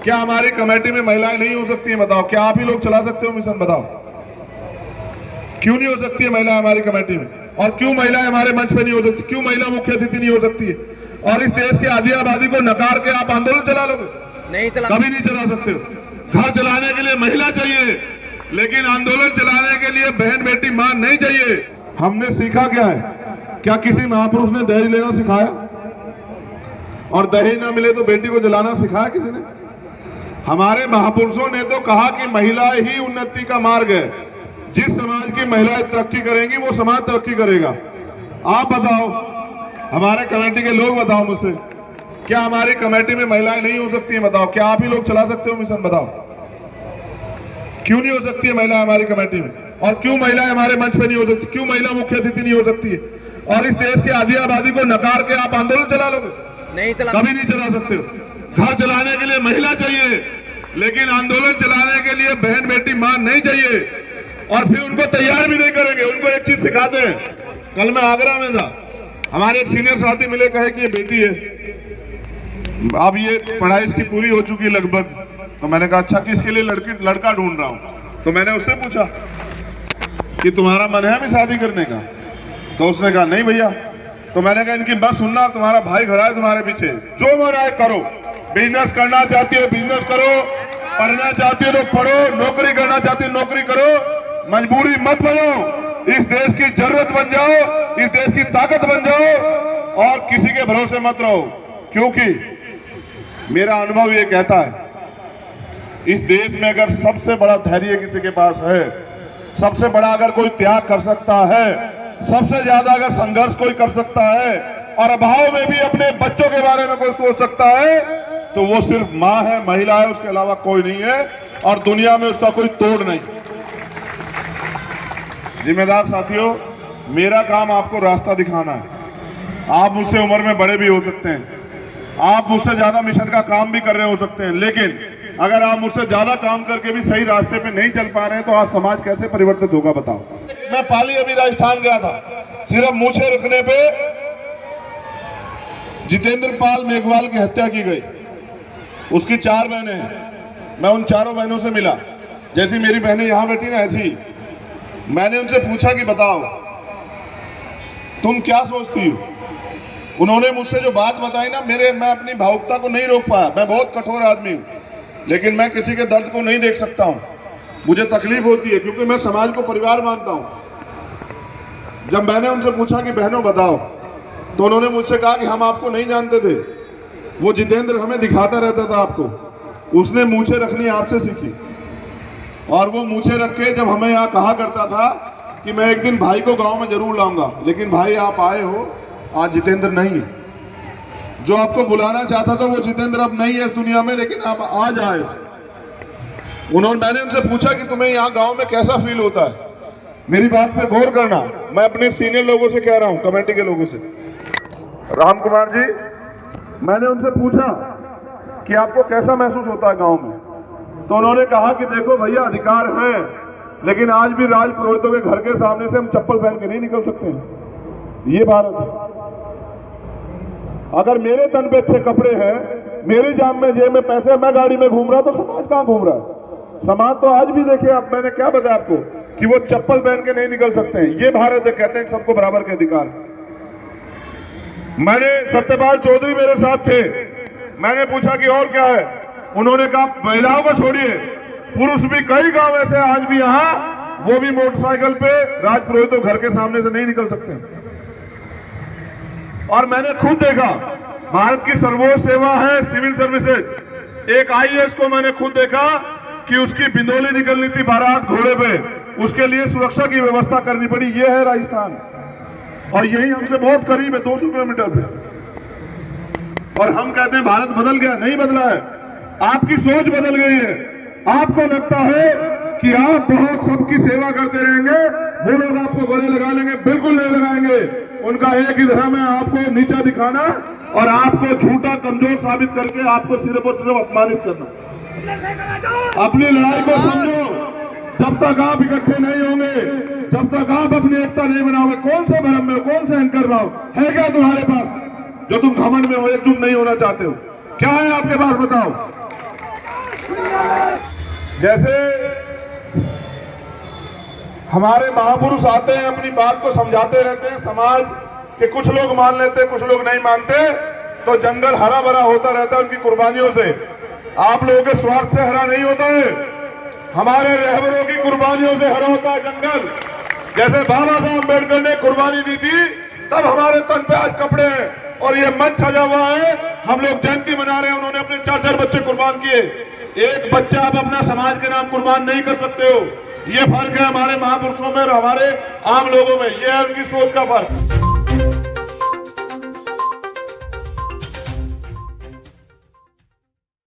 क्या हमारी कमेटी में महिलाएं नहीं हो सकती हैं? बताओ, क्या आप ही लोग चला सकते हो मिशन? बताओ, क्यों नहीं हो सकती है महिला हमारी कमेटी में? और क्यों महिलाएं हमारे मंच पे नहीं हो सकती? क्यों महिला मुख्य अतिथि नहीं हो सकती है? और इस देश की आधी आबादी को नकार के आप आंदोलन चला लोगे? नहीं चला, कभी नहीं चला सकते हो। घर चलाने के लिए महिला चाहिए, लेकिन आंदोलन चलाने के लिए बहन बेटी मां नहीं चाहिए। हमने सीखा क्या है? क्या किसी महापुरुष ने दहेज लेना सिखाया? और दहेज ना मिले तो बेटी को जलाना सिखाया किसी ने? हमारे महापुरुषों ने तो कहा कि महिला ही उन्नति का मार्ग है। जिस समाज की महिलाएं तरक्की करेंगी वो समाज तरक्की करेगा। आप बताओ, हमारे कमेटी के लोग बताओ मुझसे, क्या हमारी कमेटी में महिलाएं नहीं हो सकती हैं? बताओ, क्या आप ही लोग चला सकते हो मिशन? बताओ, क्यों नहीं हो सकती है महिला हमारी कमेटी में? और क्यों महिलाएं हमारे मंच पे नहीं हो सकती? क्यों महिला मुख्य अतिथि नहीं हो सकती है? और इस देश की आधी आबादी को नकार के आप आंदोलन चला लोगे? नहीं चला, कभी नहीं चला सकते हो। घर चलाने के लिए महिला चाहिए, लेकिन आंदोलन चलाने के लिए बहन बेटी मां नहीं चाहिए। और फिर उनको तैयार भी नहीं करेंगे। उनको एक चीज सिखाते हैं। कल मैं आगरा में था, हमारे एक सीनियर साथी मिले, कहे कि ये बेटी है, अब ये पढ़ाई इसकी पूरी हो चुकी लगभग। तो मैंने कहा अच्छा, कि इसके लिए लड़का ढूंढ रहा हूं। तो मैंने उससे पूछा कि तुम्हारा मन है भी शादी करने का? तो उसने कहा नहीं भैया। तो मैंने कहा इनकी बात सुनना, तुम्हारा भाई खड़ा है तुम्हारे पीछे, जो मन आए करो। बिजनेस करना चाहती हो बिजनेस करो, पढ़ना चाहती हो तो पढ़ो, नौकरी करना चाहती हो नौकरी करो, मजबूरी मत बनो। इस देश की जरूरत बन जाओ, इस देश की ताकत बन जाओ, और किसी के भरोसे मत रहो। क्योंकि मेरा अनुभव ये कहता है, इस देश में अगर सबसे बड़ा धैर्य किसी के पास है, सबसे बड़ा अगर कोई त्याग कर सकता है, सबसे ज्यादा अगर संघर्ष कोई कर सकता है, और अभाव में भी अपने बच्चों के बारे में कोई सोच सकता है, तो वो सिर्फ मां है, महिला है, उसके अलावा कोई नहीं है। और दुनिया में उसका कोई तोड़ नहीं। जिम्मेदार साथियों, मेरा काम आपको रास्ता दिखाना है। आप मुझसे उम्र में बड़े भी हो सकते हैं, आप मुझसे ज्यादा मिशन का काम भी कर रहे हो सकते हैं, लेकिन अगर आप मुझसे ज्यादा काम करके भी सही रास्ते पे नहीं चल पा रहे हैं तो आज समाज कैसे परिवर्तित होगा? बताओ। मैं पाली अभी राजस्थान गया था, सिर्फ मूछें रखने पे जितेंद्र पाल मेघवाल की हत्या की गई। उसकी 4 बहनें हैं। मैं उन चारों बहनों से मिला, जैसी मेरी बहनें यहां बैठी ना ऐसी। मैंने उनसे पूछा कि बताओ तुम क्या सोचती हो? उन्होंने मुझसे जो बात बताई ना, मैं अपनी भावुकता को नहीं रोक पाया। मैं बहुत कठोर आदमी हूं, लेकिन मैं किसी के दर्द को नहीं देख सकता हूं। मुझे तकलीफ होती है, क्योंकि मैं समाज को परिवार मानता हूं। जब मैंने उनसे पूछा कि बहनों बताओ, तो उन्होंने मुझसे कहा कि हम आपको नहीं जानते थे, वो जितेंद्र हमें दिखाता रहता था आपको, उसने मूछें रखनी आपसे सीखी। और वो मूछें रख के जब हमें यहाँ कहा करता था कि मैं एक दिन भाई को गांव में जरूर लाऊंगा, लेकिन भाई आप आए हो, आज जितेंद्र नहीं है। जो आपको बुलाना चाहता था वो जितेंद्र अब नहीं है इस दुनिया में, लेकिन आप आज आए। मैंने उनसे पूछा कि तुम्हें यहाँ गांव में कैसा फील होता है? मेरी बात पे गौर करना, मैं अपने सीनियर लोगों से कह रहा हूँ, कमेटी के लोगों से। राम कुमार जी, मैंने उनसे पूछा कि आपको कैसा महसूस होता है गांव में? तो उन्होंने कहा कि देखो भैया, अधिकार है, लेकिन आज भी राज पुरोहितों के घर के सामने से हम चप्पल पहन के नहीं निकल सकते हैं। ये भारत है। अगर मेरे तन पे अच्छे कपड़े हैं, मेरी जेब में पैसे, मैं गाड़ी में घूम रहा, तो समाज कहां घूम रहा है? समाज तो आज भी देखिए, अब मैंने क्या बताया आपको कि वो चप्पल पहन के नहीं निकल सकते हैं। ये भारत है, कहते हैं सबको बराबर के अधिकार। मैंने सत्यपाल चौधरी मेरे साथ थे, मैंने पूछा कि और क्या है? उन्होंने कहा महिलाओं को छोड़िए, पुरुष भी कई गांव ऐसे आज भी यहां, वो भी मोटरसाइकिल पे राज पुरोहितों घर के सामने से नहीं निकल सकते। और मैंने खुद देखा, भारत की सर्वोच्च सेवा है सिविल सर्विसेज। एक आईएएस को मैंने खुद देखा कि उसकी बिंदौली निकलनी थी बारात घोड़े पे, उसके लिए सुरक्षा की व्यवस्था करनी पड़ी। ये है राजस्थान, और यही हमसे बहुत करीब है, 200 किलोमीटर पे। और हम कहते हैं भारत बदल गया, नहीं बदला है। आपकी सोच बदल गई है। आपको लगता है कि आप बहुत सबकी सेवा करते रहेंगे, वो लोग आपको गले लगा लेंगे। बिल्कुल नहीं लगाएंगे। उनका एक ही धर्म है, आपको नीचा दिखाना और आपको झूठा कमजोर साबित करके आपको सिर्फ और सिर्फ अपमानित करना। अपनी लड़ाई को समझो। जब तक आप इकट्ठे नहीं होंगे, जब तक आप अपनी एकता नहीं बनाओगे, कौन सा भ्रम में, कौन सा अहंकार भाव है क्या तुम्हारे पास जो तुम घमंड में हो, एकजुट नहीं होना चाहते हो? क्या है आपके पास? बताओ। जैसे हमारे महापुरुष आते हैं, अपनी बात को समझाते रहते हैं, समाज के कुछ लोग मान लेते, कुछ लोग नहीं मानते, तो जंगल हरा भरा होता रहता है उनकी कुर्बानियों से। आप लोगों के स्वार्थ से हरा नहीं होता है, हमारे रहबरों की कुर्बानियों से हरा होता है जंगल। जैसे बाबा साहब अम्बेडकर ने कुर्बानी दी थी, तब हमारे तन पे आज कपड़े हैं और ये मंच सजा हुआ है। हम लोग जयंती मना रहे हैं, उन्होंने अपने 4-4 बच्चे कुर्बान किए। एक बच्चा आप अपना समाज के नाम कुर्बान नहीं कर सकते हो। ये फर्क है हमारे महापुरुषों में और हमारे आम लोगों में, ये है उनकी सोच का फर्क।